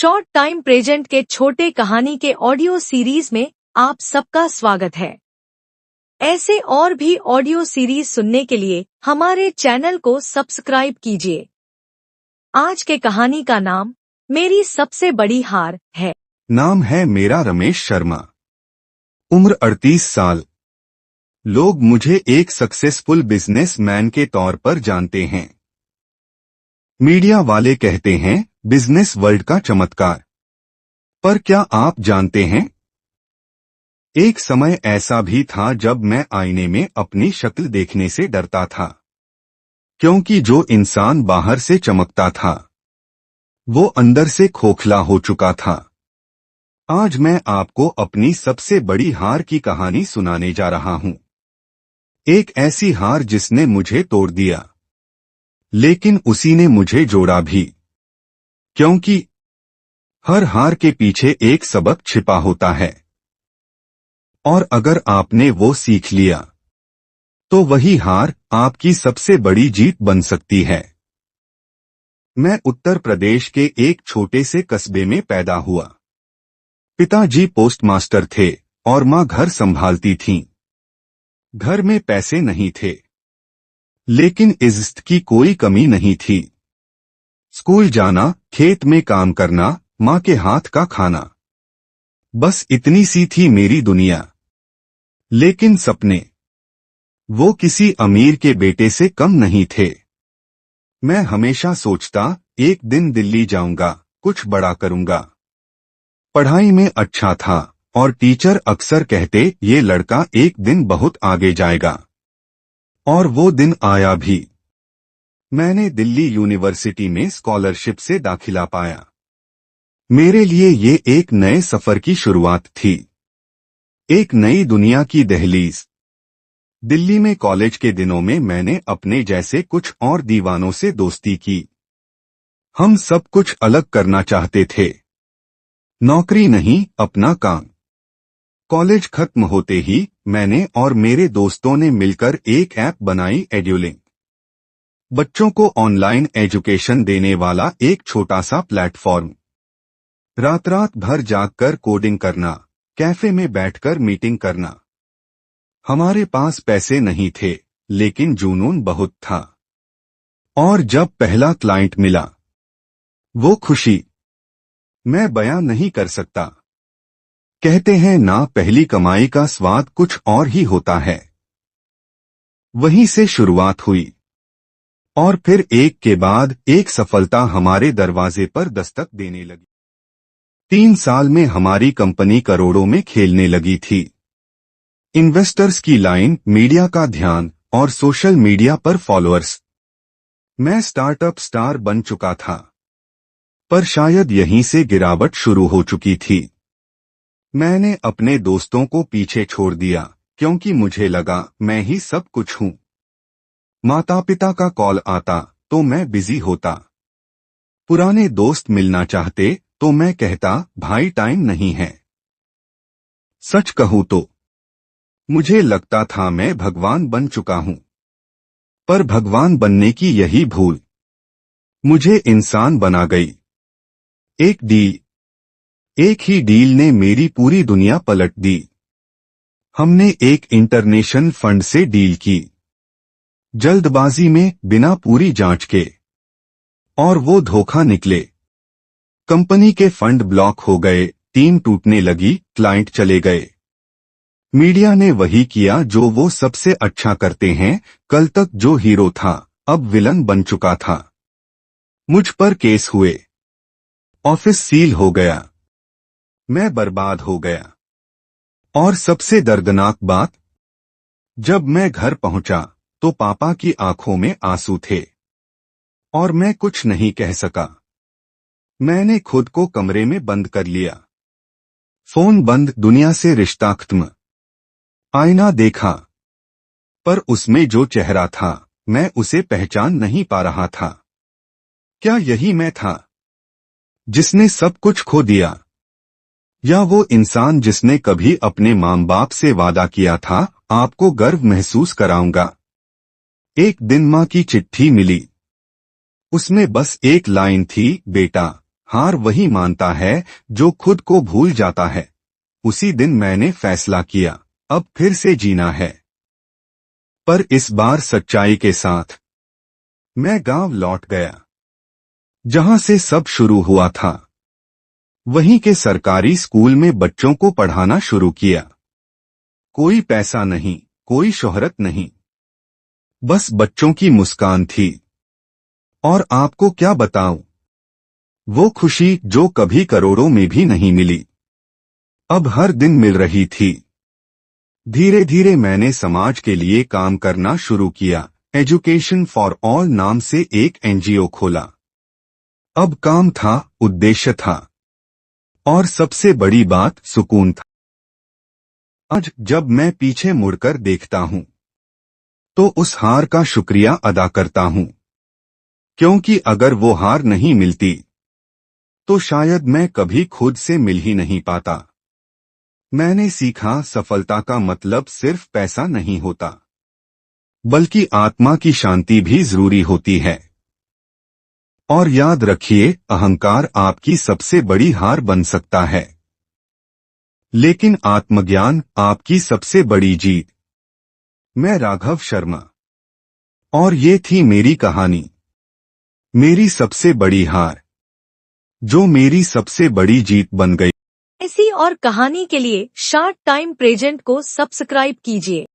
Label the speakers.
Speaker 1: Short time present के छोटे कहानी के ऑडियो सीरीज में आप सबका स्वागत है। ऐसे और भी ऑडियो सीरीज सुनने के लिए हमारे चैनल को सब्सक्राइब कीजिए। आज के कहानी का नाम मेरी सबसे बड़ी हार है।
Speaker 2: नाम है मेरा रमेश शर्मा। उम्र 38 साल। लोग मुझे एक सक्सेसफुल बिजनेसमैन के तौर पर जानते हैं। मीडिया वाले कहते हैं बिजनेस वर्ल्ड का चमत्कार। पर क्या आप जानते हैं, एक समय ऐसा भी था जब मैं आईने में अपनी शक्ल देखने से डरता था, क्योंकि जो इंसान बाहर से चमकता था वो अंदर से खोखला हो चुका था। आज मैं आपको अपनी सबसे बड़ी हार की कहानी सुनाने जा रहा हूं। एक ऐसी हार जिसने मुझे तोड़ दिया, लेकिन उसी ने मुझे जोड़ा भी, क्योंकि हर हार के पीछे एक सबक छिपा होता है, और अगर आपने वो सीख लिया तो वही हार आपकी सबसे बड़ी जीत बन सकती है। मैं उत्तर प्रदेश के एक छोटे से कस्बे में पैदा हुआ। पिताजी पोस्टमास्टर थे और माँ घर संभालती थीं। घर में पैसे नहीं थे, लेकिन इज्जत की कोई कमी नहीं थी। स्कूल जाना, खेत में काम करना, माँ के हाथ का खाना, बस इतनी सी थी मेरी दुनिया। लेकिन सपने, वो किसी अमीर के बेटे से कम नहीं थे। मैं हमेशा सोचता, एक दिन दिल्ली जाऊंगा, कुछ बड़ा करूंगा। पढ़ाई में अच्छा था और टीचर अक्सर कहते ये लड़का एक दिन बहुत आगे जाएगा। और वो दिन आया भी। मैंने दिल्ली यूनिवर्सिटी में स्कॉलरशिप से दाखिला पाया। मेरे लिए ये एक नए सफर की शुरुआत थी, एक नई दुनिया की दहलीज। दिल्ली में कॉलेज के दिनों में मैंने अपने जैसे कुछ और दीवानों से दोस्ती की। हम सब कुछ अलग करना चाहते थे, नौकरी नहीं, अपना काम। कॉलेज खत्म होते ही मैंने और मेरे दोस्तों ने मिलकर एक ऐप बनाई, एड्यूलिंक। बच्चों को ऑनलाइन एजुकेशन देने वाला एक छोटा सा प्लेटफॉर्म। रात रात भर जागकर कोडिंग करना, कैफे में बैठकर मीटिंग करना। हमारे पास पैसे नहीं थे, लेकिन जुनून बहुत था। और जब पहला क्लाइंट मिला, वो खुशी मैं बयां नहीं कर सकता। कहते हैं ना, पहली कमाई का स्वाद कुछ और ही होता है। वहीं से शुरुआत हुई, और फिर एक के बाद एक सफलता हमारे दरवाजे पर दस्तक देने लगी। 3 साल में हमारी कंपनी करोड़ों में खेलने लगी थी। इन्वेस्टर्स की लाइन, मीडिया का ध्यान और सोशल मीडिया पर फॉलोअर्स। मैं स्टार्टअप स्टार बन चुका था। पर शायद यहीं से गिरावट शुरू हो चुकी थी। मैंने अपने दोस्तों को पीछे छोड़ दिया, क्योंकि मुझे लगा मैं ही सब कुछ हूं। माता पिता का कॉल आता तो मैं बिजी होता। पुराने दोस्त मिलना चाहते तो मैं कहता भाई टाइम नहीं है। सच कहूं तो मुझे लगता था मैं भगवान बन चुका हूं। पर भगवान बनने की यही भूल मुझे इंसान बना गई। एक ही डील ने मेरी पूरी दुनिया पलट दी। हमने एक इंटरनेशनल फंड से डील की, जल्दबाजी में, बिना पूरी जांच के। और वो धोखा निकले। कंपनी के फंड ब्लॉक हो गए, टीम टूटने लगी, क्लाइंट चले गए। मीडिया ने वही किया जो वो सबसे अच्छा करते हैं। कल तक जो हीरो था, अब विलन बन चुका था। मुझ पर केस हुए, ऑफिस सील हो गया, मैं बर्बाद हो गया। और सबसे दर्दनाक बात, जब मैं घर पहुंचा तो पापा की आंखों में आंसू थे, और मैं कुछ नहीं कह सका। मैंने खुद को कमरे में बंद कर लिया। फोन बंद, दुनिया से रिश्ता खत्म। आईना देखा, पर उसमें जो चेहरा था, मैं उसे पहचान नहीं पा रहा था। क्या यही मैं था जिसने सब कुछ खो दिया? या वो इंसान जिसने कभी अपने माँ बाप से वादा किया था, आपको गर्व महसूस कराऊंगा? एक दिन माँ की चिट्ठी मिली। उसमें बस एक लाइन थी, बेटा, हार वही मानता है जो खुद को भूल जाता है। उसी दिन मैंने फैसला किया, अब फिर से जीना है, पर इस बार सच्चाई के साथ। मैं गांव लौट गया, जहां से सब शुरू हुआ था। वहीं के सरकारी स्कूल में बच्चों को पढ़ाना शुरू किया। कोई पैसा नहीं, कोई शोहरत नहीं, बस बच्चों की मुस्कान थी। और आपको क्या बताऊं, वो खुशी जो कभी करोड़ों में भी नहीं मिली, अब हर दिन मिल रही थी। धीरे धीरे मैंने समाज के लिए काम करना शुरू किया। एजुकेशन फॉर ऑल नाम से एक एनजीओ खोला। अब काम था, उद्देश्य था, और सबसे बड़ी बात सुकून था। आज जब मैं पीछे मुड़कर देखता हूं, तो उस हार का शुक्रिया अदा करता हूं, क्योंकि अगर वो हार नहीं मिलती, तो शायद मैं कभी खुद से मिल ही नहीं पाता। मैंने सीखा, सफलता का मतलब सिर्फ पैसा नहीं होता, बल्कि आत्मा की शांति भी जरूरी होती है। और याद रखिए, अहंकार आपकी सबसे बड़ी हार बन सकता है, लेकिन आत्मज्ञान आपकी सबसे बड़ी जीत। मैं राघव शर्मा, और ये थी मेरी कहानी, मेरी सबसे बड़ी हार, जो मेरी सबसे बड़ी जीत बन गई।
Speaker 1: ऐसी और कहानी के लिए शार्ट टाइम प्रेजेंट को सब्सक्राइब कीजिए।